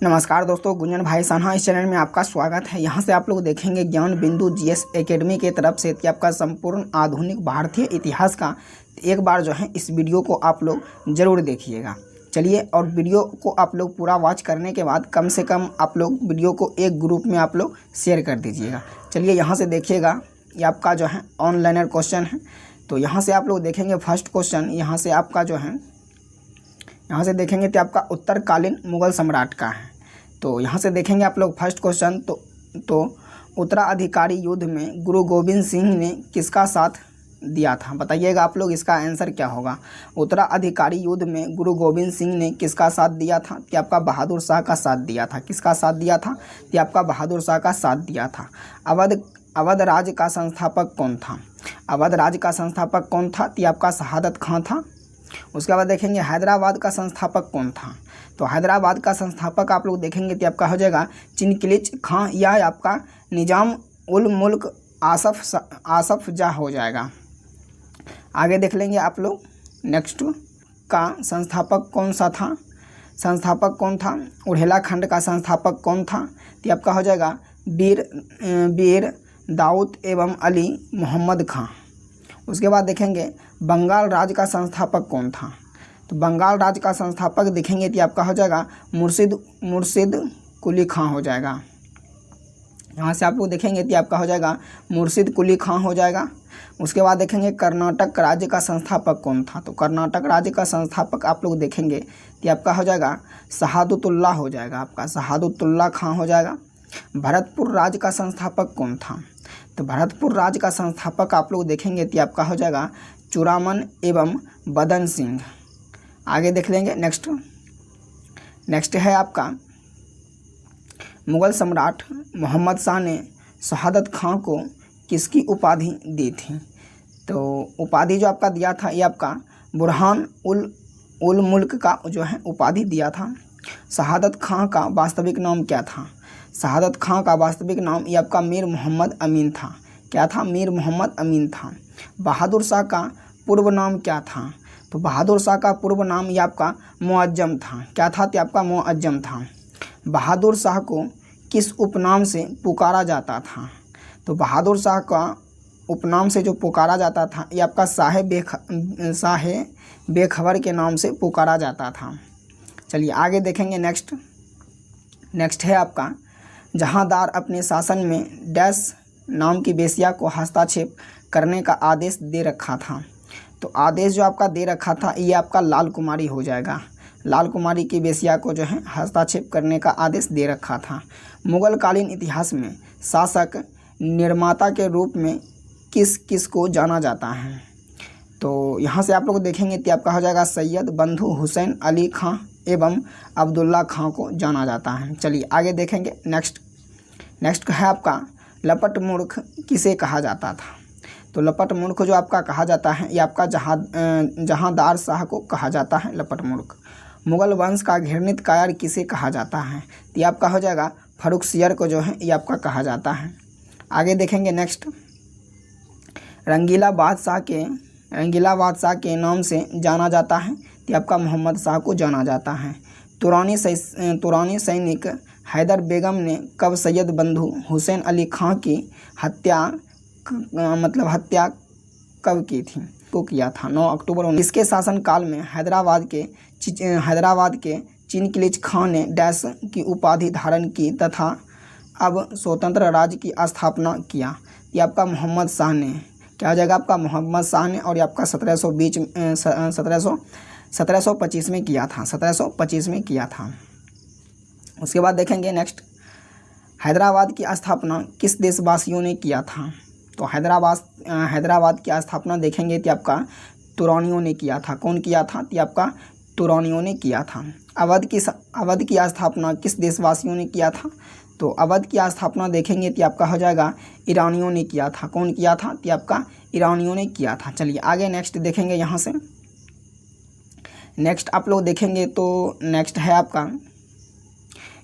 नमस्कार दोस्तों, गुंजन भाई सान्हा इस चैनल में आपका स्वागत है। यहाँ से आप लोग देखेंगे ज्ञान बिंदु जीएस एकेडमी की तरफ से कि आपका संपूर्ण आधुनिक भारतीय इतिहास का एक बार जो है इस वीडियो को आप लोग ज़रूर देखिएगा। चलिए, और वीडियो को आप लोग पूरा वॉच करने के बाद कम से कम आप लोग वीडियो को एक ग्रुप में आप लोग शेयर कर दीजिएगा। चलिए, यहाँ से देखिएगा, ये आपका जो है ऑनलाइनर क्वेश्चन है। तो यहाँ से आप लोग देखेंगे फर्स्ट क्वेश्चन, यहाँ से आपका जो है यहाँ से देखेंगे तो आपका उत्तरकालीन मुगल सम्राट का है। तो यहाँ से देखेंगे आप लोग फर्स्ट क्वेश्चन, तो उत्तराधिकारी युद्ध में गुरु गोविंद सिंह ने किसका साथ दिया था? बताइएगा आप लोग, इसका आंसर क्या होगा। उत्तराधिकारी युद्ध में गुरु गोविंद सिंह ने किसका साथ दिया था? कि आपका बहादुर शाह का साथ दिया था। किसका साथ दिया था? कि आपका बहादुर शाह का साथ दिया था। अवध राज्य का संस्थापक कौन था? अवध राज्य का संस्थापक कौन था? कि आपका शहादत खां था। उसके बाद देखेंगे हैदराबाद का संस्थापक कौन था? तो हैदराबाद का संस्थापक आप लोग देखेंगे तो आपका हो जाएगा चिनकिलिच खां या आपका निजाम उल मुल्क आसफ जाह हो जाएगा। आगे देख लेंगे आप लोग, नेक्स्ट का संस्थापक कौन सा था? संस्थापक कौन था? उढ़ेलाखंड का संस्थापक कौन था? तो आपका हो जाएगा वीर दाऊद एवं अली मोहम्मद खां। उसके बाद देखेंगे बंगाल राज्य का संस्थापक कौन था? तो बंगाल राज्य का संस्थापक देखेंगे तो आपका हो जाएगा मुर्शिद कुली खां हो जाएगा। यहाँ से आप लोग देखेंगे तो आपका हो जाएगा मुर्शिद कुली खां हो जाएगा। उसके बाद देखेंगे कर्नाटक राज्य का संस्थापक कौन था? तो कर्नाटक राज्य का संस्थापक आप लोग देखेंगे तो आपका हो जाएगा शहादतुल्लाह हो जाएगा, आपका शहादतुल्लाह खां हो जाएगा। भरतपुर राज्य का संस्थापक कौन था? तो भरतपुर राज्य का संस्थापक आप लोग देखेंगे तो आपका हो जाएगा चूड़ामन एवं बदन सिंह। आगे देख लेंगे, नेक्स्ट है आपका मुगल सम्राट मोहम्मद शाह ने शहादत खां को किसकी उपाधि दी थी? तो उपाधि जो आपका दिया था ये आपका बुरहान उल मुल्क का जो है उपाधि दिया था। शहादत खां का वास्तविक नाम क्या था? शहादत खां का वास्तविक नाम ये आपका मीर मोहम्मद अमीन था। क्या था? मीर मोहम्मद अमीन था। बहादुर शाह का पूर्व नाम क्या था? तो बहादुर शाह का पूर्व नाम ये आपका मुअज्जम था। क्या था? तो आपका मुअज्जम था। बहादुर शाह को किस उपनाम से पुकारा जाता था? तो बहादुर शाह का उपनाम से जो पुकारा जाता था ये आपका शाह बेखबर के नाम से पुकारा जाता था। चलिए आगे देखेंगे, नेक्स्ट है आपका जहांदार अपने शासन में डैश नाम की वेश्या को हस्तक्षेप करने का आदेश दे रखा था। तो आदेश जो आपका दे रखा था ये आपका लाल कुमारी हो जाएगा। लाल कुमारी की वेश्या को जो है हस्तक्षेप करने का आदेश दे रखा था। मुगल कालीन इतिहास में शासक निर्माता के रूप में किस को जाना जाता है? तो यहाँ से आप लोग देखेंगे तो आपका हो जाएगा सैयद बंधु हुसैन अली खां एवं अब्दुल्ला खां को जाना जाता है। चलिए आगे देखेंगे, नेक्स्ट है आपका लपट मूर्ख किसे कहा जाता था? तो लपट मूर्ख जो आपका कहा जाता है ये आपका जहांदार शाह को कहा जाता है लपट मूर्ख। मुगल वंश का घृणित कायर किसे कहा जाता है? तो ये आपका हो जाएगा फर्रुखसियर को जो है ये आपका कहा जाता है। आगे देखेंगे, नेक्स्ट रंगीला बादशाह के नाम से जाना जाता है तो आपका मोहम्मद शाह को जाना जाता है। तुरानी सैनिक हैदर बेगम ने कब सैयद बंधु हुसैन अली खां की हत्या कब की थी? को किया था 9 अक्टूबर। इसके शासनकाल में हैदराबाद के चिनकिलिच खां ने डैश की उपाधि धारण की तथा अब स्वतंत्र राज्य की स्थापना किया। ये आपका मोहम्मद शाह ने, क्या हो जाएगा आपका मोहम्मद शाह ने, और ये आपका 1725 में किया था। 1725 में किया था। उसके बाद देखेंगे, नेक्स्ट हैदराबाद की स्थापना किस देशवासियों ने किया था? तो हैदराबाद की स्थापना देखेंगे तो आपका तुरानियों ने किया था। कौन किया था? तो आपका तुरानियों ने किया था। अवध की स्थापना किस देशवासियों ने किया था? तो अवध की स्थापना देखेंगे तो आपका हो जाएगा ईरानियों ने किया था। कौन किया था? तो आपका ईरानियों ने किया था। चलिए आगे नेक्स्ट देखेंगे, यहाँ से नेक्स्ट आप लोग देखेंगे तो नेक्स्ट है आपका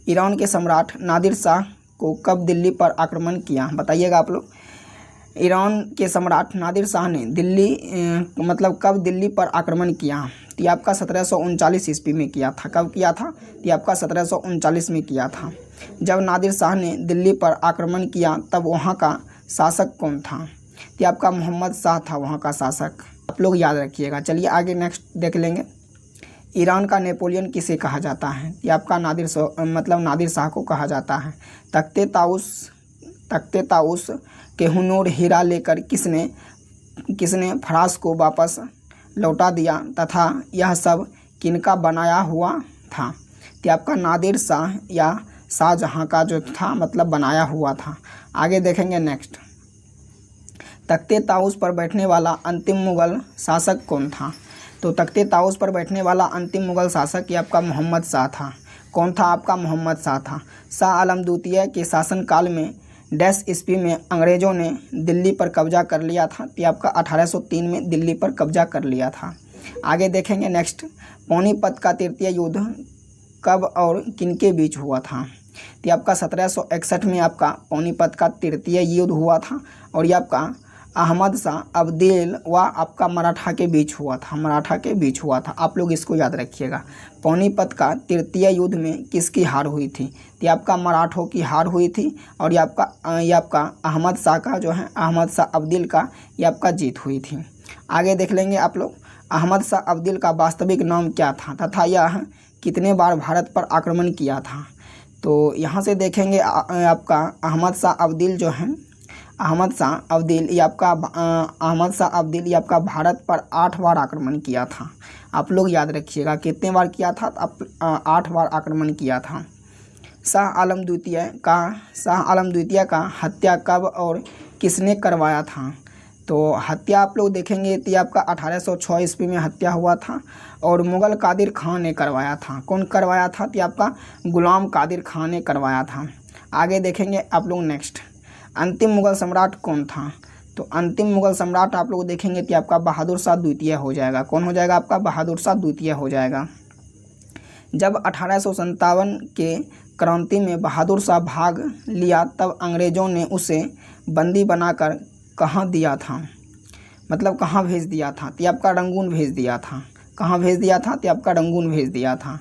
ईरान के सम्राट नादिर शाह को कब दिल्ली पर आक्रमण किया? बताइएगा आप लोग। ईरान के सम्राट नादिर शाह ने कब दिल्ली पर आक्रमण किया? तो ये आपका 1739 ईस्वी में किया था। कब किया था? ये आपका 1739 में किया था। जब नादिर शाह ने दिल्ली पर आक्रमण किया तब वहाँ का शासक कौन था? ये आपका मोहम्मद शाह था वहाँ का शासक, आप लोग याद रखिएगा। चलिए आगे नेक्स्ट देख लेंगे। ईरान का नेपोलियन किसे कहा जाता है? ये आपका नादिर शाह को कहा जाता है। तख्ते ताउस के हुनूर हीरा लेकर किसने फ्रांस को वापस लौटा दिया तथा यह सब किनका बनाया हुआ था? तो आपका नादिर शाह या शाहजहाँ का जो था बनाया हुआ था। आगे देखेंगे नेक्स्ट। तख्ते ताउस पर बैठने वाला अंतिम मुग़ल शासक कौन था? तो तख्ते ताउस पर बैठने वाला अंतिम मुग़ल शासक ये आपका मोहम्मद शाह था। कौन था? आपका मोहम्मद शाह था। शाह आलम द्वितीय के शासनकाल में डैश ईस्वी में अंग्रेज़ों ने दिल्ली पर कब्जा कर लिया था। तो आपका 1803 में दिल्ली पर कब्जा कर लिया था। आगे देखेंगे नेक्स्ट। पानीपत का तृतीय युद्ध कब और किनके बीच हुआ था? तो आपका 1761 में आपका पानीपत का तृतीय युद्ध हुआ था और ये आपका अहमद शाह अब्दिल व आपका मराठा के बीच हुआ था। आप लोग इसको याद रखिएगा। पानीपत का तृतीय युद्ध में किसकी हार हुई थी? तो आपका मराठों की हार हुई थी और ये आपका अहमद शाह का जो है अहमद शाह अब्दिल का ये आपका जीत हुई थी। आगे देख लेंगे आप लोग। अहमद शाह अब्दिल का वास्तविक नाम क्या था तथा यह कितने बार भारत पर आक्रमण किया था? तो यहाँ से देखेंगे आपका अहमद शाह अब्दिल जो है अहमद शाह अब्दिल ये आपका भारत पर 8 बार आक्रमण किया था। आप लोग याद रखिएगा कितने बार किया था? 8 बार आक्रमण किया था। शाह आलम द्वितीय का हत्या कब और किसने करवाया था? तो हत्या आप लोग देखेंगे तो आपका 1806 ईस्वी में हत्या हुआ था और मुग़ल कादिर खान ने करवाया था। कौन करवाया था? तो आपका गुलाम कादिर खान ने करवाया था। आगे देखेंगे आप लोग नेक्स्ट। अंतिम मुग़ल सम्राट कौन था? तो अंतिम मुग़ल सम्राट आप लोग देखेंगे कि आपका बहादुर शाह द्वितीय हो जाएगा। कौन हो जाएगा? आपका बहादुर शाह द्वितीय हो जाएगा। जब 1857 के क्रांति में बहादुर शाह भाग लिया तब अंग्रेज़ों ने उसे बंदी बनाकर कहाँ दिया था? कहाँ भेज दिया था? तो आपका रंगून भेज दिया था। कहाँ भेज दिया था? तो आपका रंगून भेज दिया था।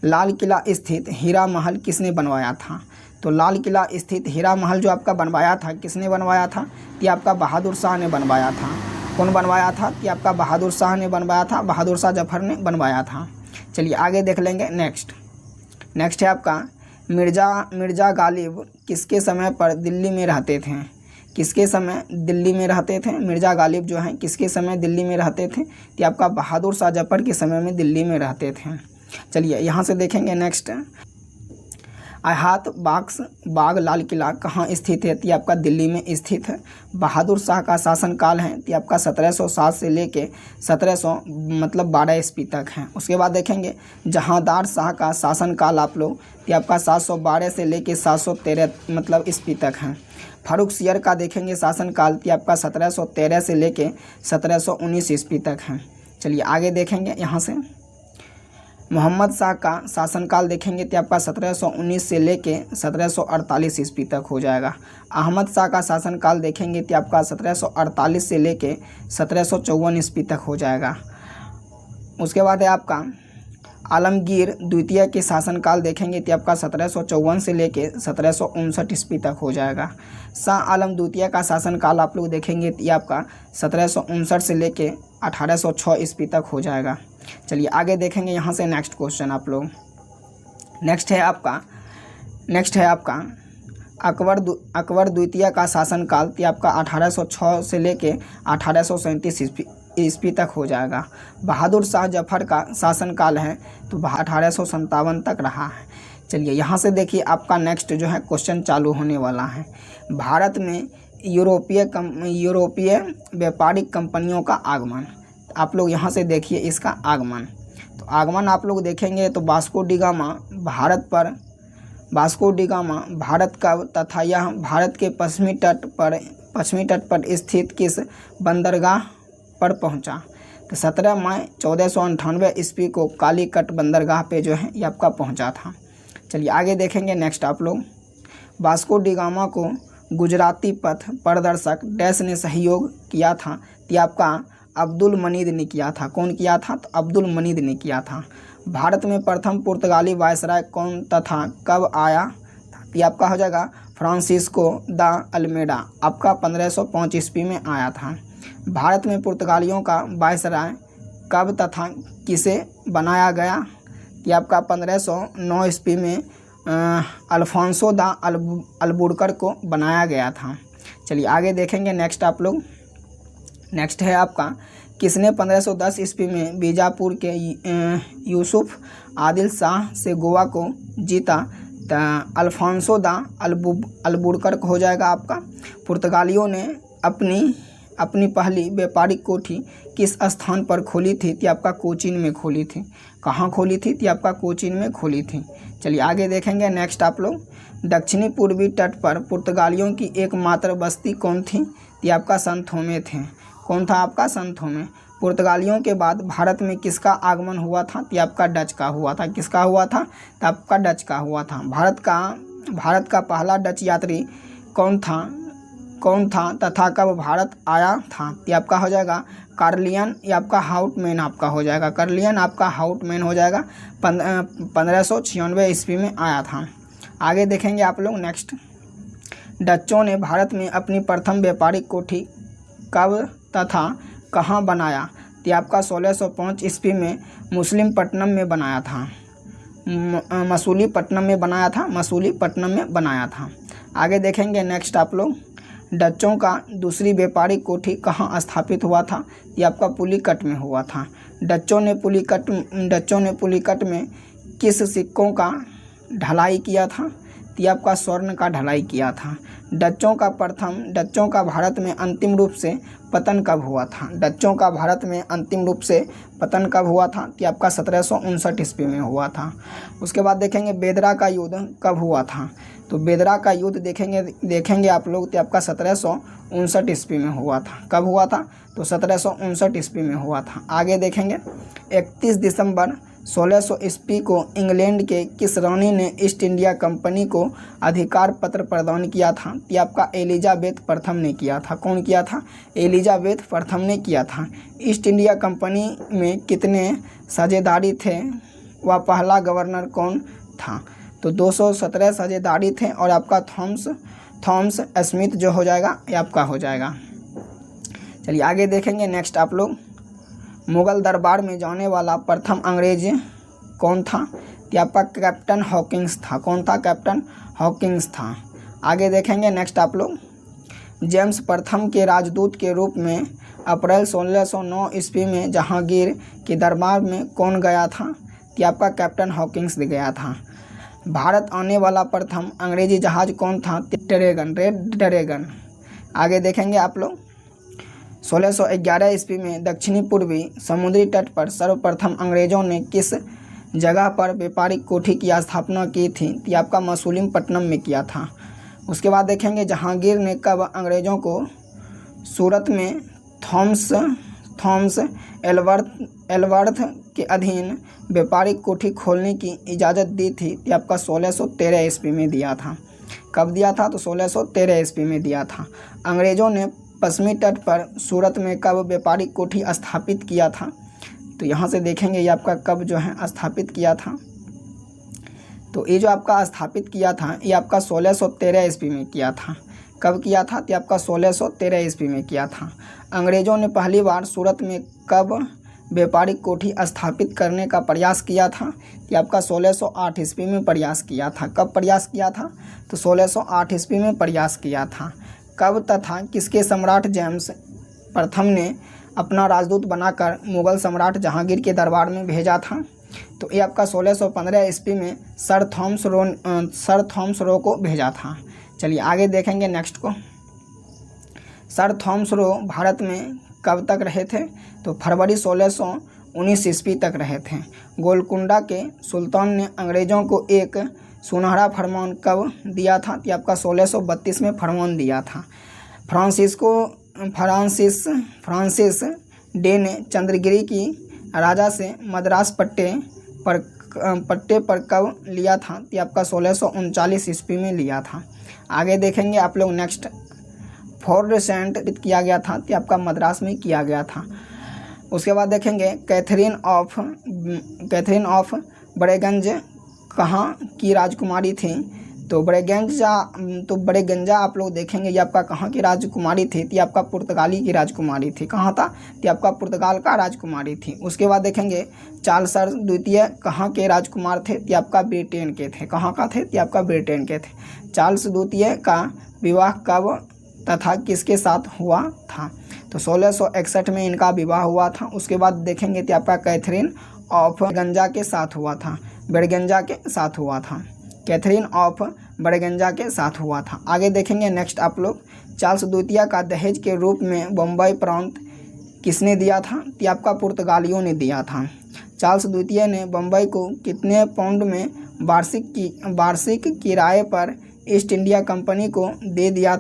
लाल किला स्थित हीरा महल किसने बनवाया था? तो लाल किला स्थित हीरा महल जो आपका बनवाया था किसने बनवाया था? तो आपका बहादुर शाह ने बनवाया था। कौन बनवाया था? तो आपका बहादुर शाह ने बनवाया था। बहादुर शाह जफर ने बनवाया था। चलिए आगे देख लेंगे नेक्स्ट है आपका मिर्ज़ा गालिब किसके समय पर दिल्ली में रहते थे? किसके समय दिल्ली में रहते थे? मिर्ज़ा गालिब जो हैं किसके समय दिल्ली में रहते थे? तो आपका बहादुर शाह जफर के समय में दिल्ली में रहते थे। चलिए यहाँ से देखेंगे नेक्स्ट। अहात बाग लाल किला कहाँ स्थित है? तो आपका दिल्ली में स्थित है। बहादुर शाह का शासनकाल है तो आपका 1707 से लेके 1712 ईस्वी तक है। उसके बाद देखेंगे जहांदार शाह का शासनकाल आप लोग तो आपका 712 से लेके 713 ईस्वी तक है। फारुखसियर का देखेंगे शासनकाल तो आपका 1713 से लेके 1719 ईस्वी तक है। चलिए आगे देखेंगे यहाँ से। मोहम्मद शाह का शासनकाल देखेंगे तो आपका 1719 से लेके 1748 ईस्वी तक हो जाएगा। अहमद शाह का शासनकाल देखेंगे तो आपका 1748 से लेके 1754 ईस्वी तक हो जाएगा। उसके बाद है आपका आलमगीर द्वितीय के शासनकाल देखेंगे तो आपका 1754 से लेके 1759 ईस्वी तक हो जाएगा। शाह आलम द्वितीय का शासनकाल आप लोग देखेंगे तो आपका 1759 से लेके 1806 ईस्वी तक हो जाएगा। चलिए आगे देखेंगे यहाँ से नेक्स्ट क्वेश्चन आप लोग। नेक्स्ट है आपका अकबर द्वितीय का शासनकाल तो आपका 1806 से लेके 1837 ईस्वी तक हो जाएगा। बहादुर शाह जफर का शासनकाल है तो 1857 तक रहा है। चलिए यहाँ से देखिए आपका नेक्स्ट जो है क्वेश्चन चालू होने वाला है। भारत में यूरोपीय व्यापारिक कंपनियों का आगमन। आप लोग यहाँ से देखिए इसका आगमन। तो आगमन आप लोग देखेंगे तो वास्को डी गामा भारत का तथा यह भारत के पश्चिमी तट पर स्थित किस बंदरगाह पर पहुंचा? तो 17 मई 1498 ईस्वी को कालीकट बंदरगाह पे जो है ये आपका पहुंचा था। चलिए आगे देखेंगे नेक्स्ट आप लोग। वास्को डी गामा को गुजराती पथ प्रदर्शक डैश ने सहयोग किया था? तो आपका अब्दुल मजीद ने किया था। कौन किया था? तो अब्दुल मजीद ने किया था। भारत में प्रथम पुर्तगाली वायसराय कौन तथा कब आया था? ये आपका हो जाएगा फ्रांसिस्को द अल्मेडा, आपका 1505 ईस्वी में आया था। भारत में पुर्तगालियों का वायसराय कब तथा किसे बनाया गया? ये आपका 1509 ईस्वी में अल्फांसो द अल्बुकर्क को बनाया गया था। चलिए आगे देखेंगे नेक्स्ट आप लोग। नेक्स्ट है आपका किसने 1510 ईस्वी में बीजापुर के यूसुफ आदिल शाह से गोवा को जीता? अल्फांसो द अल्बुकर्क हो जाएगा आपका। पुर्तगालियों ने अपनी पहली व्यापारिक कोठी किस स्थान पर खोली थी? तो आपका कोचीन में खोली थी। कहाँ खोली थी? तो आपका कोचीन में खोली थी। चलिए आगे देखेंगे नेक्स्ट आप लोग। दक्षिणी पूर्वी तट पर पुर्तगालियों की एकमात्र बस्ती कौन थी? तो आपका सन थोमे थे। कौन था? आपका सन थोमे। पुर्तगालियों के बाद भारत में किसका आगमन हुआ था? तो आपका डच का हुआ था। किसका हुआ था? तो आपका डच का हुआ था। भारत का पहला डच यात्री कौन था तथा कब भारत आया था? तो आपका हो जाएगा कार्लियन, या आपका हाउटमैन आपका हो जाएगा। कार्लियन आपका हाउटमैन हो जाएगा। 1596 ईस्वी में आया था। आगे देखेंगे आप लोग नेक्स्ट। डच्चों ने भारत में अपनी प्रथम व्यापारिक कोठी कब तथा कहाँ बनाया? तो आपका 1605 ईस्वी में मसूलीपट्टनम में बनाया था। मसूलीपट्टनम में बनाया था। आगे देखेंगे नेक्स्ट आप लोग। डच्चों का दूसरी व्यापारिक कोठी कहाँ स्थापित हुआ था? ये आपका पुलिकट में हुआ था। डच्चों ने पुलिकट में किस सिक्कों का ढलाई किया था? तो ये आपका स्वर्ण का ढलाई किया था। डच्चों का भारत में अंतिम रूप से पतन कब हुआ था? डच्चों का भारत में अंतिम रूप से पतन कब हुआ था? तो आपका 1759 ईस्वी में हुआ था। उसके बाद देखेंगे बेदरा का युद्ध कब हुआ था? तो बेदरा का युद्ध देखेंगे आप लोग, तो आपका 1759 ईस्वी में हुआ था। कब हुआ था? तो 1759 ईस्वी में हुआ था। आगे देखेंगे 31 दिसंबर 1600 ईस्वी को इंग्लैंड के किस रानी ने ईस्ट इंडिया कंपनी को अधिकार पत्र प्रदान किया था? तो आपका एलिजाबेथ प्रथम ने किया था। कौन किया था? एलिजाबेथ प्रथम ने किया था। ईस्ट इंडिया कंपनी में कितने साझेदारी थे? वह पहला गवर्नर कौन था? तो 217 साझेदारी थे। और आपका थॉमस स्मिथ जो हो जाएगा ये आपका हो जाएगा। चलिए आगे देखेंगे नेक्स्ट आप लोग। मुगल दरबार में जाने वाला प्रथम अंग्रेज कौन था? तो आपका कैप्टन हॉकिंस था। कौन था? कैप्टन हॉकिंस था। आगे देखेंगे नेक्स्ट आप लोग। जेम्स प्रथम के राजदूत के रूप में अप्रैल 1609 ईस्वी में जहांगीर के दरबार में कौन गया था? तो आपका कैप्टन हॉकिंस गया था। भारत आने वाला प्रथम अंग्रेजी जहाज कौन था? Red dragon. आगे देखेंगे आप लोग। 1611 ईस्वी में दक्षिणी पूर्वी समुद्री तट पर सर्वप्रथम अंग्रेजों ने किस जगह पर व्यापारिक कोठी की स्थापना की थी? तो आपका मसूलीपट्टनम में किया था। उसके बाद देखेंगे जहांगीर ने कब अंग्रेजों को सूरत में थॉमस एल्वर्थ के अधीन व्यापारिक कोठी खोलने की इजाज़त दी थी? तो आपका 1613 ईस्वी में दिया था। कब दिया था? तो 1613 ईस्वी में दिया था। अंग्रेज़ों ने पश्चिमी तट पर सूरत में कब व्यापारिक कोठी स्थापित किया था? तो यहाँ से देखेंगे ये आपका कब जो है स्थापित किया था। तो ये जो आपका स्थापित किया था ये आपका 1613 ईस्वी में किया था। कब किया था? तो आपका 1613 ईस्वी में किया था। अंग्रेज़ों ने पहली बार सूरत में कब व्यापारिक कोठी स्थापित करने का प्रयास किया था? कि आपका 1608 ईस्वी में प्रयास किया था। कब प्रयास किया था? तो 1608 ईस्वी में प्रयास किया था। कब तथा किसके सम्राट जेम्स प्रथम ने अपना राजदूत बनाकर मुगल सम्राट जहांगीर के दरबार में भेजा था? तो ये आपका 1615 ईस्वी में सर थॉमस रो को भेजा था। चलिए आगे देखेंगे नेक्स्ट को। सर थॉमस रो भारत में कब तक रहे थे? तो फरवरी 1619 ईस्वी तक रहे थे। गोलकुंडा के सुल्तान ने अंग्रेज़ों को एक सुनहरा फरमान कब दिया था? तो आपका 1632 में फरमान दिया था। फ्रांसिस डे ने चंद्रगिरी की राजा से मद्रास पट्टे पर कब लिया था? तो आपका 1639 ईस्वी में लिया था। आगे देखेंगे आप लोग नेक्स्ट। फोर्ट सेंट किया गया था? तो आपका मद्रास में किया गया था। उसके बाद देखेंगे कैथरीन ऑफ बड़ेगंज कहाँ की राजकुमारी थी। तो बड़ेगंजा आप लोग देखेंगे ये आपका कहाँ की राजकुमारी थी, तो ये आपका पुर्तगाली की राजकुमारी थी। कहाँ था, तो ये आपका पुर्तगाल का राजकुमारी थी। उसके बाद देखेंगे चार्ल्स द्वितीय कहाँ के राजकुमार थे, तो ये आपका ब्रिटेन के थे। कहाँ का थे, तो ये आपका ब्रिटेन के थे। चार्ल्स द्वितीय का विवाह कब तथा किसके साथ हुआ था, तो 1661 में इनका विवाह हुआ था। उसके बाद देखेंगे तो आपका कैथरीन ऑफ गंजा के साथ हुआ था, बड़गंजा के साथ हुआ था। कैथरीन ऑफ बड़गंजा के साथ हुआ था। आगे देखेंगे नेक्स्ट आप लोग, चार्ल्स द्वितीय का दहेज के रूप में बम्बई प्रांत किसने दिया था, तो आपका पुर्तगालियों ने दिया था। चार्ल्स द्वितीय ने बम्बई को कितने पाउंड में वार्षिक किराए पर ईस्ट इंडिया कंपनी को दे दिया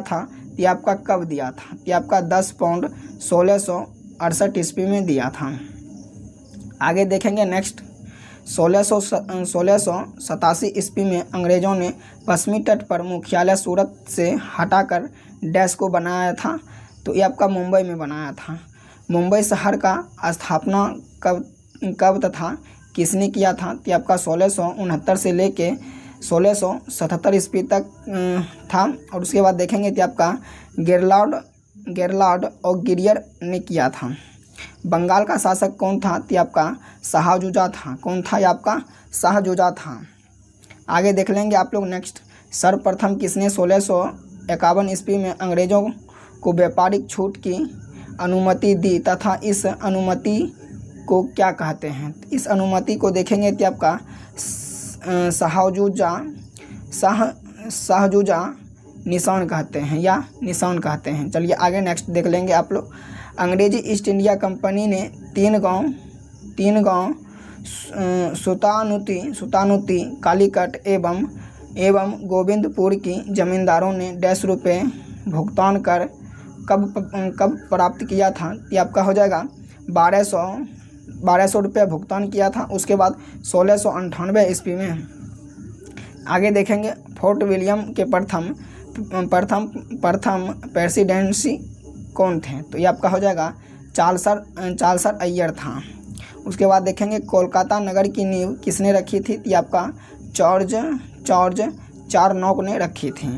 था, ये आपका कब दिया था, ये आपका 10 पाउंड 1668 ईस्वी में दिया था। आगे देखेंगे नेक्स्ट, 1687 ईस्वी में अंग्रेज़ों ने पश्चिमी तट पर मुख्यालय सूरत से हटाकर डैश को बनाया था, तो ये आपका मुंबई में बनाया था। मुंबई शहर का स्थापना कब तथा किसने किया था, तो ये आपका 1669 से लेके 1677 ईस्वी तक था। और उसके बाद देखेंगे कि आपका गेरलार्ड और गिरियर ने किया था। बंगाल का शासक कौन था, तो आपका शाहजूजा था। कौन था, ये आपका शाहजूजा था। आगे देख लेंगे आप लोग नेक्स्ट, सर्वप्रथम किसने 1651 ईस्वी में अंग्रेज़ों को व्यापारिक छूट की अनुमति दी तथा इस अनुमति को क्या कहते हैं। इस अनुमति को देखेंगे कि आपका शाहजूजा निशान कहते हैं या निशान कहते हैं। चलिए आगे नेक्स्ट देख लेंगे आप लोग, अंग्रेजी ईस्ट इंडिया कंपनी ने तीन गांव सुतानुती कालीकट एवं गोविंदपुर की जमींदारों ने 150 रुपये भुगतान कर कब प्राप्त किया था, ये आपका हो जाएगा 1200 रुपये भुगतान किया था। उसके बाद 1698 ईस्वी में। आगे देखेंगे फोर्ट विलियम के प्रथम प्रेसिडेंसी कौन थे, तो ये आपका हो जाएगा चार्ल्स अय्यर था। उसके बाद देखेंगे कोलकाता नगर की नींव किसने रखी थी, तो ये आपका जॉर्ज चारनॉक ने रखी थी।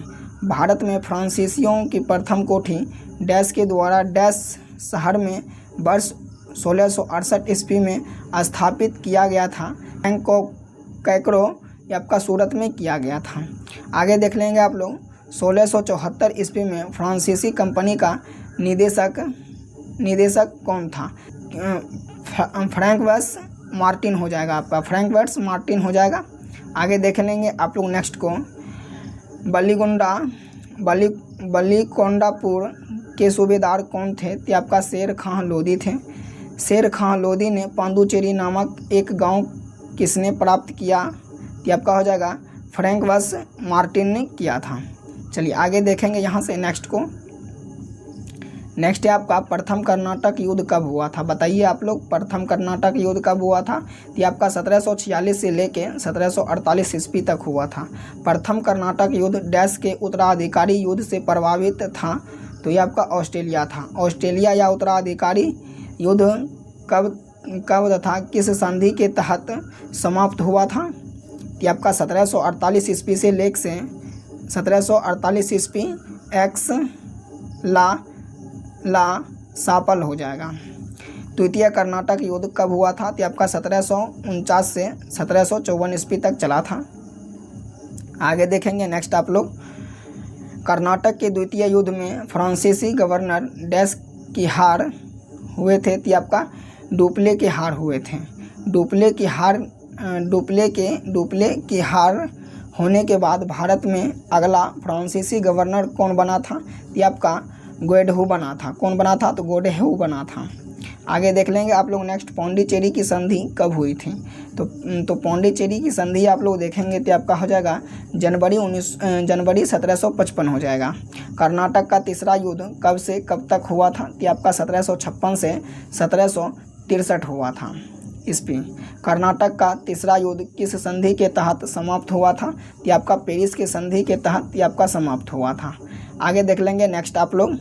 भारत में फ्रांसीसियों की प्रथम कोठी डैश के द्वारा डैश शहर में वर्ष 1668 ईस्वी में स्थापित किया गया था। कैकरो ये आपका सूरत में किया गया था। आगे देख लेंगे आप लोग, 1674 ईस्वी में फ्रांसीसी कंपनी का निदेशक कौन था, फ्रैंकवर्स मार्टिन हो जाएगा आपका, फ्रैंकवर्स मार्टिन हो जाएगा। आगे देख लेंगे आप लोग नेक्स्ट को, बल्लीकोंडापुर के सूबेदार कौन थे, तो आपका शेर खां लोदी थे। शेर खां लोदी ने पांडुचेरी नामक एक गांव किसने प्राप्त किया, तो आपका हो जाएगा फ्रैंकवर्स मार्टिन ने किया था। चलिए आगे देखेंगे यहाँ से नेक्स्ट को, नेक्स्ट है आपका प्रथम कर्नाटक युद्ध कब हुआ था, बताइए आप लोग प्रथम कर्नाटक युद्ध कब हुआ था, तो आपका 1746 से लेके 1748 ईस्वी तक हुआ था। प्रथम कर्नाटक युद्ध डैश के उत्तराधिकारी युद्ध से प्रभावित था, तो ये आपका ऑस्ट्रेलिया था। ऑस्ट्रेलिया या उत्तराधिकारी युद्ध कब तथा किस संधि के तहत समाप्त हुआ था, तो आपका 1748 ईस्वी से लेकर से 1748 ईस्वी एक्स ला सापल हो जाएगा। द्वितीय कर्नाटक युद्ध कब हुआ था, तो आपका 1749 से 1754 ईस्वी तक चला था। आगे देखेंगे नेक्स्ट आप लोग, कर्नाटक के द्वितीय युद्ध में फ्रांसीसी गवर्नर डैश की हार हुए थे, तो आपका डुप्ले के हार हुए थे। डुप्ले की हार होने के बाद भारत में अगला फ्रांसीसी गवर्नर कौन बना था, तो आपका गोडेहू बना था। कौन बना था, तो गोडेहू बना था। आगे देख लेंगे आप लोग नेक्स्ट, पौंडीचेरी की संधि कब हुई थी, तो पौंडीचेरी की संधि आप लोग देखेंगे तो आपका हो जाएगा जनवरी 1755 हो जाएगा। कर्नाटक का तीसरा युद्ध कब से कब तक हुआ था, तो आपका 1756 से 1763 हुआ था ईस्वी। कर्नाटक का तीसरा युद्ध किस संधि के तहत समाप्त हुआ था, तो आपका पेरिस के संधि के तहत ये आपका समाप्त हुआ था। आगे देख लेंगे नेक्स्ट आप लोग,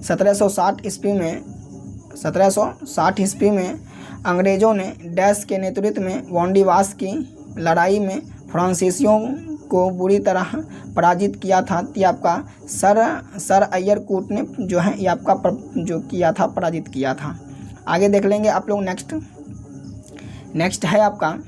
1760 ईस्वी में 1760 ईस्वी में अंग्रेज़ों ने डैश के नेतृत्व में वांडीवास की लड़ाई में फ्रांसीसियों को बुरी तरह पराजित किया था। ये आपका सर अय्यरकूट ने जो है ये आपका जो किया था, पराजित किया था। आगे देख लेंगे आप लोग। नेक्स्ट है आपका,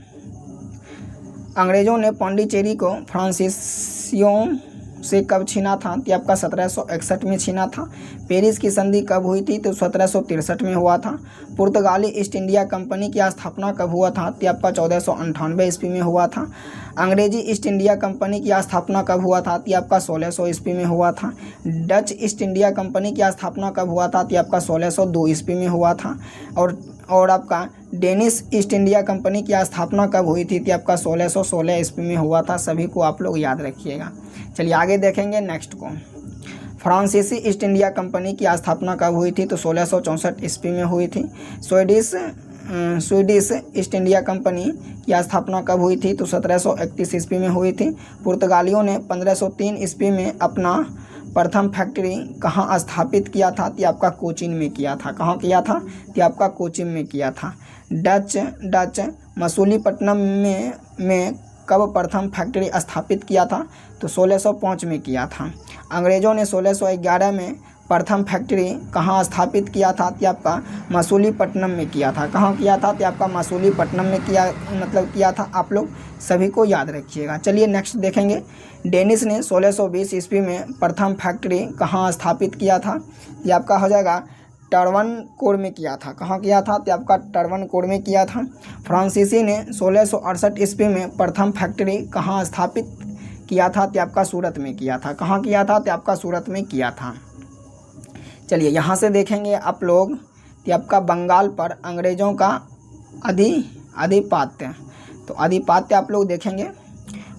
अंग्रेज़ों ने पौंडीचेरी को फ्रांसीसियों से कब छीना था? तो आपका 1761 में छीना था। पेरिस की संधि कब हुई थी? तो 1763 में हुआ था। पुर्तगाली ईस्ट इंडिया कंपनी की स्थापना कब हुआ था? तो आपका 1498 ईस्वी में हुआ था। अंग्रेजी ईस्ट इंडिया कंपनी की स्थापना कब हुआ था? तो आपका 1600 ईस्वी में हुआ था। डच ईस्ट इंडिया कंपनी की स्थापना कब हुआ था? तो आपका 1602 ईस्वी में हुआ था। और आपका डेनिश ईस्ट इंडिया कंपनी की स्थापना कब हुई थी? तो आपका 1616 ईस्वी में हुआ था। सभी को आप लोग याद रखिएगा। चलिए आगे देखेंगे नेक्स्ट को। फ्रांसीसी ईस्ट इंडिया कंपनी की स्थापना कब हुई थी? तो 1664 ईस्वी में हुई थी। स्वीडिश ईस्ट इंडिया कंपनी की स्थापना कब हुई थी? तो 1731 ईस्वी में हुई थी। पुर्तगालियों ने 1503 ईस्वी में अपना प्रथम फैक्ट्री कहाँ स्थापित किया था? तो आपका कोचीन में किया था। कहाँ किया था? तो आपका कोचीन में किया था। डच मसूलीपट्टनम में कब प्रथम फैक्ट्री स्थापित किया था? तो 1605 में किया था। अंग्रेज़ों ने 1611 में प्रथम फैक्ट्री कहाँ स्थापित किया था? तो आपका मसूलीपट्टनम में किया था। कहाँ किया था? तो आपका मसूलीपट्टनम में किया था। आप लोग सभी को याद रखिएगा। चलिए नेक्स्ट देखेंगे। डेनिश ने 1620 ईस्वी में प्रथम फैक्ट्री कहाँ स्थापित किया था? ये आपका हो जाएगा ट्रावनकोर में किया था। कहाँ किया था? तो आपका ट्रावनकोर में किया था। फ्रांसीसी ने 1668 ईस्वी में प्रथम फैक्ट्री कहाँ स्थापित किया था? तो आपका सूरत में किया था। कहाँ किया था? तो आपका सूरत में किया था। चलिए यहाँ से देखेंगे आप लोग कि आपका बंगाल पर अंग्रेज़ों का आधिपत्य। तो आधिपत्य आप लोग देखेंगे।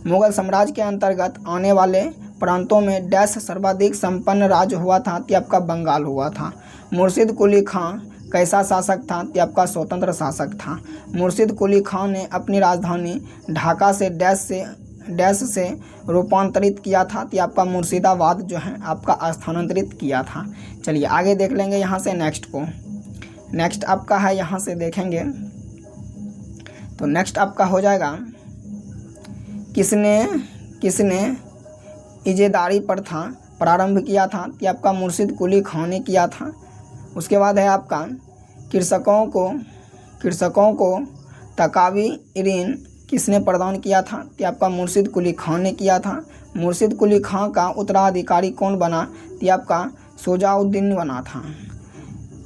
मुगल साम्राज्य के अंतर्गत आने वाले प्रांतों में डैश सर्वाधिक संपन्न राज्य हुआ था? तो आपका बंगाल हुआ था। मुर्शिद कुली खां कैसा शासक था? तो आपका स्वतंत्र शासक था। मुर्शिद कुली खां ने अपनी राजधानी ढाका से डैश से रूपांतरित किया था? तो आपका मुर्शिदाबाद जो है आपका स्थानांतरित किया था। चलिए आगे देख लेंगे यहाँ से नेक्स्ट को। नेक्स्ट आपका है, यहाँ से देखेंगे तो नेक्स्ट आपका हो जाएगा, किसने इजेदारी प्रथा प्रारंभ किया था? तो आपका मुर्शिद कुली खां ने किया था। उसके बाद है आपका कृषकों को तकावी ऋण किसने प्रदान किया था? तो आपका मुर्शिद कुली खां ने किया था। मुर्शिद कुली खां का उत्तराधिकारी कौन बना? तो आपका शुजाउद्दीन बना था।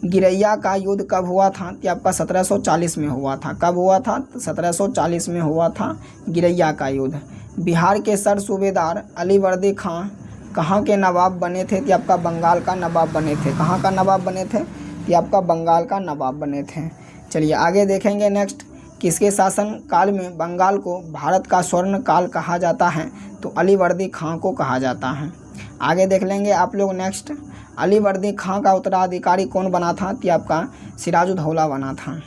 गिरैया का युद्ध कब हुआ था? तो आपका 1740 में हुआ था। कब हुआ था? तो 1740 में हुआ था गिरैया का युद्ध। बिहार के सर सूबेदार अलीवर्दी खां कहाँ के नवाब बने थे? तो आपका बंगाल का नवाब बने थे। कहाँ का नवाब बने थे? तो आपका बंगाल का नवाब बने थे। चलिए आगे देखेंगे नेक्स्ट। किसके शासन काल में बंगाल को भारत का स्वर्ण काल कहा जाता है? तो अलीवर्दी खां को कहा जाता है। आगे देख लेंगे आप लोग नेक्स्ट। अलीवर्दी खां का उत्तराधिकारी कौन बना था? तो आपका सिराजुद्दौला बना था।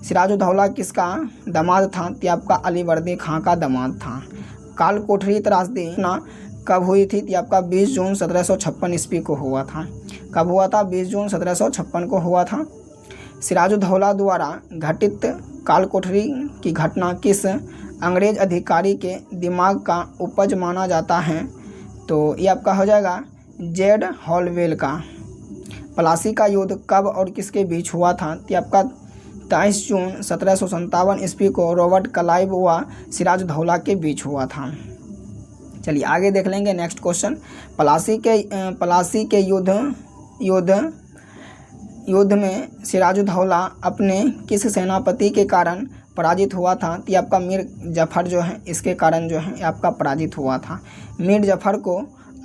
सिराजुद्दौला किसका दामाद था? तो आपका अलीवर्दी खां का दामाद था। काल कोठरी त्रासदी कब हुई थी? तो आपका 20 जून 1756 ईस्वी को हुआ था। कब हुआ था? 20 जून 1756 को हुआ था। सिराजुद्दौला द्वारा घटित काल कोठरी की घटना किस अंग्रेज अधिकारी के दिमाग का उपज माना जाता है? तो ये आपका हो जाएगा जेड हॉलवेल का। प्लासी का युद्ध कब और किसके बीच हुआ था? तो आपका 23 जून 1757 ईस्वी को रॉबर्ट क्लाइव व सिराजुद्दौला के बीच हुआ था। चलिए आगे देख लेंगे नेक्स्ट क्वेश्चन। प्लासी के युद्ध में सिराजुद्दौला अपने किस सेनापति के कारण पराजित हुआ था? तो आपका मीर जफ़र जो है इसके कारण जो है आपका पराजित हुआ था। मीर जफ़र को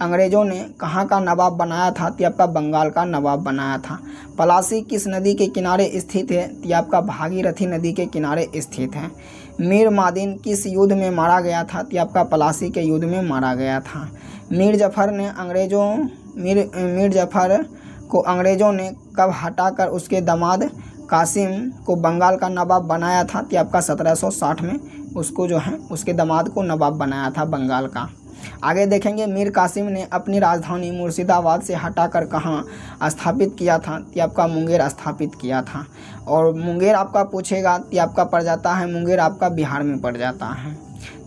अंग्रेज़ों ने कहाँ का नवाब बनाया था? तो आपका बंगाल का नवाब बनाया था। प्लासी किस नदी के किनारे स्थित है? तो आपका भागीरथी नदी के किनारे स्थित है। मीर मादिन किस युद्ध में मारा गया था? तो आपका प्लासी के युद्ध में मारा गया था। मीर जफ़र को अंग्रेज़ों ने कब हटाकर उसके दामाद कासिम को बंगाल का नवाब बनाया था? तो आपका 1760 में उसको जो है उसके दामाद को नवाब बनाया था बंगाल का। आगे देखेंगे मीर कासिम ने अपनी राजधानी मुर्शिदाबाद से हटाकर कहाँ स्थापित किया था, तो आपका मुंगेर स्थापित किया था। और मुंगेर आपका पूछेगा तो आपका पड़ जाता है, मुंगेर आपका बिहार में पड़ जाता है।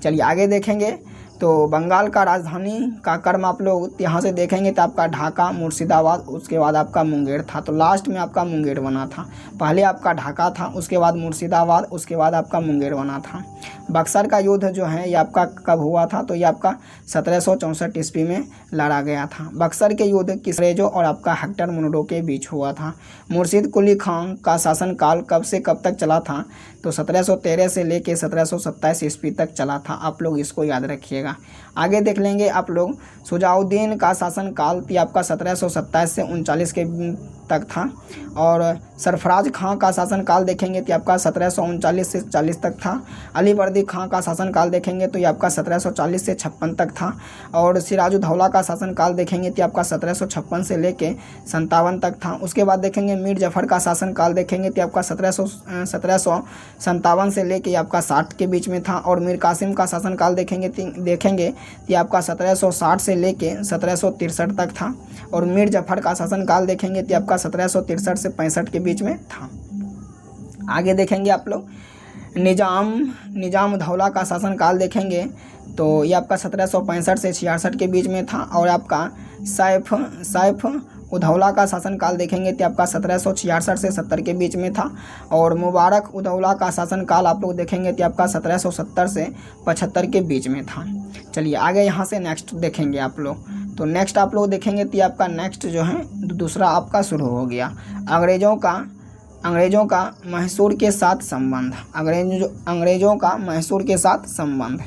चलिए आगे देखेंगे, तो बंगाल का राजधानी का क्रम आप लोग यहाँ से देखेंगे तो आपका ढाका, मुर्शिदाबाद, उसके बाद आपका मुंगेर था। तो लास्ट में आपका मुंगेर बना था। पहले आपका ढाका था, उसके बाद मुर्शिदाबाद, उसके बाद आपका मुंगेर बना था। बक्सर का युद्ध जो है ये आपका कब हुआ था, तो ये आपका 1764 ईस्वी में लड़ा गया था। बक्सर के युद्ध किसरेजो और आपका हेक्टर मुनरो के बीच हुआ था। मुर्शिद कुली खान का शासनकाल कब से कब तक चला था, तो 1713 से लेके 1727 ईस्वी तक चला था। आप लोग इसको याद रखिएगा। आगे देख लेंगे आप लोग, शुजाउद्दीन का शासनकाल तो आपका 1727 से 39 के तक था। और सरफराज खां का शासनकाल देखेंगे तो आपका 1739 से 40 तक था। अलीवर्दी खां का शासनकाल देखेंगे तो ये आपका 1740 से 56 तक था। और सिराजुद्दौला का शासनकाल देखेंगे तो आपका 1756 से लेके 57 तक था। उसके बाद देखेंगे मीर जफ़र का शासनकाल देखेंगे तो आपका 1757 से लेके आपका 60 के बीच में था। और मीर कासिम का शासनकाल देखेंगे तो आपका 1760 से लेके 1763 तक था। और मीर जफ़र का शासनकाल देखेंगे तो आपका 1763 से 65 के बीच में था। आगे देखेंगे आप लोग, निजाम उद्दौला का शासनकाल देखेंगे तो ये आपका 1765 से 66 के बीच में था। और आपका सैफ उद्दौला का शासनकाल देखेंगे तो आपका 1766 से 70 के बीच में था। और मुबारक उद्दौला का शासनकाल आप लोग देखेंगे तो आपका 1770 से 75 के बीच में था। चलिए आगे यहाँ से नेक्स्ट देखेंगे आप लोग, तो नेक्स्ट आप लोग देखेंगे तो आपका नेक्स्ट जो है दूसरा आपका शुरू हो गया, अंग्रेज़ों का मैसूर के साथ संबंध। अंग्रेज़ों का मैसूर के साथ संबंध।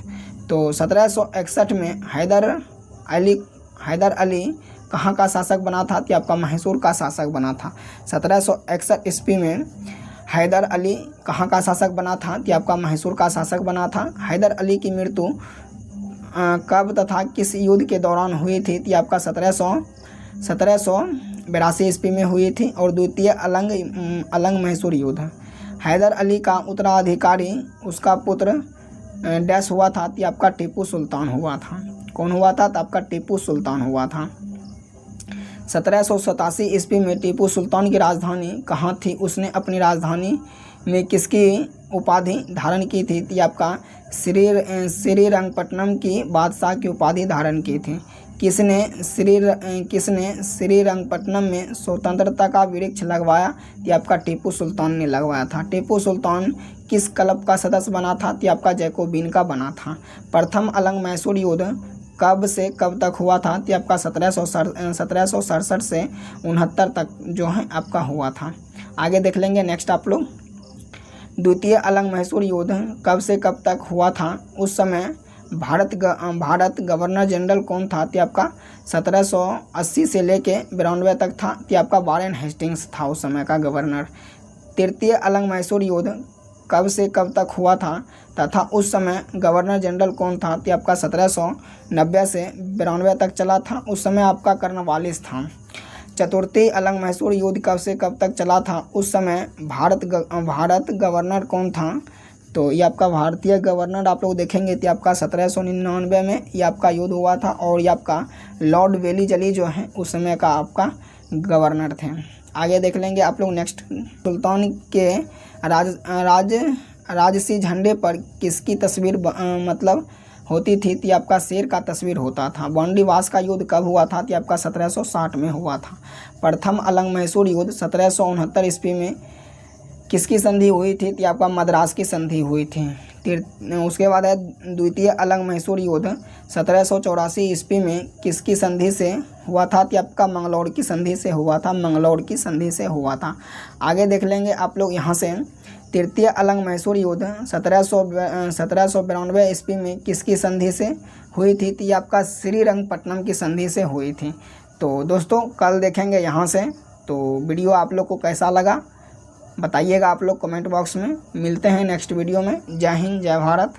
तो 1761 में हैदर अली कहाँ का शासक बना था, तो आपका मैसूर का शासक बना था। 1761 ईस्वी में हैदर अली कहाँ का शासक बना था, तो आपका मैसूर का शासक बना था। हैदर अली की मृत्यु कब तथा किस युद्ध के दौरान हुई थी, तो आपका 1782 ईस्वी में हुई थी। और द्वितीय अलंग मैसूर युद्ध। हैदर अली का उत्तराधिकारी उसका पुत्र डैश हुआ था, तो आपका टीपू सुल्तान हुआ था। कौन हुआ था, तो आपका टीपू सुल्तान हुआ था। 1787 ईस्वी में टीपू सुल्तान की राजधानी कहाँ थी, उसने अपनी राजधानी में किसकी उपाधि धारण की थी, तो आपका श्रीरंगपट्टनम की बादशाह की उपाधि धारण की थी। किसने श्रीरंगपट्टनम में स्वतंत्रता का वृक्ष लगवाया, तो आपका टीपू सुल्तान ने लगवाया था। टीपू सुल्तान किस क्लब का सदस्य बना था, तो आपका जैकोबिन का बना था। प्रथम अलंग मैसूर युद्ध कब से कब तक हुआ था, तो आपका 1767 से 69 तक जो है आपका हुआ था। आगे देख लेंगे नेक्स्ट आप लोग, द्वितीय अलंग मैसूर युद्ध कब से कब तक हुआ था, उस समय भारत गवर्नर जनरल कौन था, तो आपका 1780 से लेके 92 तक था। तो आपका वारेन हेस्टिंग्स था उस समय का गवर्नर। तृतीय अलंग मैसूर युद्ध कब से कब तक हुआ था तथा उस समय गवर्नर जनरल कौन था, तो आपका 1790 से 92 तक चला था। उस समय आपका कर्नवालिस था। चतुर्थी अलंग मैसूर युद्ध कब से कब तक चला था, उस समय भारत गवर्नर कौन था, तो ये आपका भारतीय गवर्नर आप लोग देखेंगे तो आपका 1799 में ये आपका युद्ध हुआ था। और ये आपका लॉर्ड वेलीजली जो है उस समय का आपका गवर्नर थे। आगे देख लेंगे आप लोग नेक्स्ट, सुल्तान के राजसी झंडे पर किसकी तस्वीर मतलब होती थी, तो आपका शेर का तस्वीर होता था। बॉन्डीवास का युद्ध कब हुआ था, तो आपका 1760 में हुआ था। प्रथम अलंग मैसूर युद्ध 1769 ईस्वी में किसकी संधि हुई थी, तो आपका मद्रास की संधि हुई थी। उसके बाद है द्वितीय अलंग मैसूर युद्ध 1784 ईस्वी में किसकी संधि से हुआ था, तो आपका मंगलौर की संधि से हुआ था। मंगलौर की संधि से हुआ था। आगे देख लेंगे आप लोग यहाँ से, तृतीय अलंग मैसूर युद्ध 1792 ईस्वी में किसकी संधि से हुई थी, तो ये आपका श्रीरंगपट्टनम की संधि से हुई थी। तो दोस्तों कल देखेंगे यहाँ से। तो वीडियो आप लोग को कैसा लगा बताइएगा आप लोग कमेंट बॉक्स में। मिलते हैं नेक्स्ट वीडियो में। जय हिंद, जय भारत।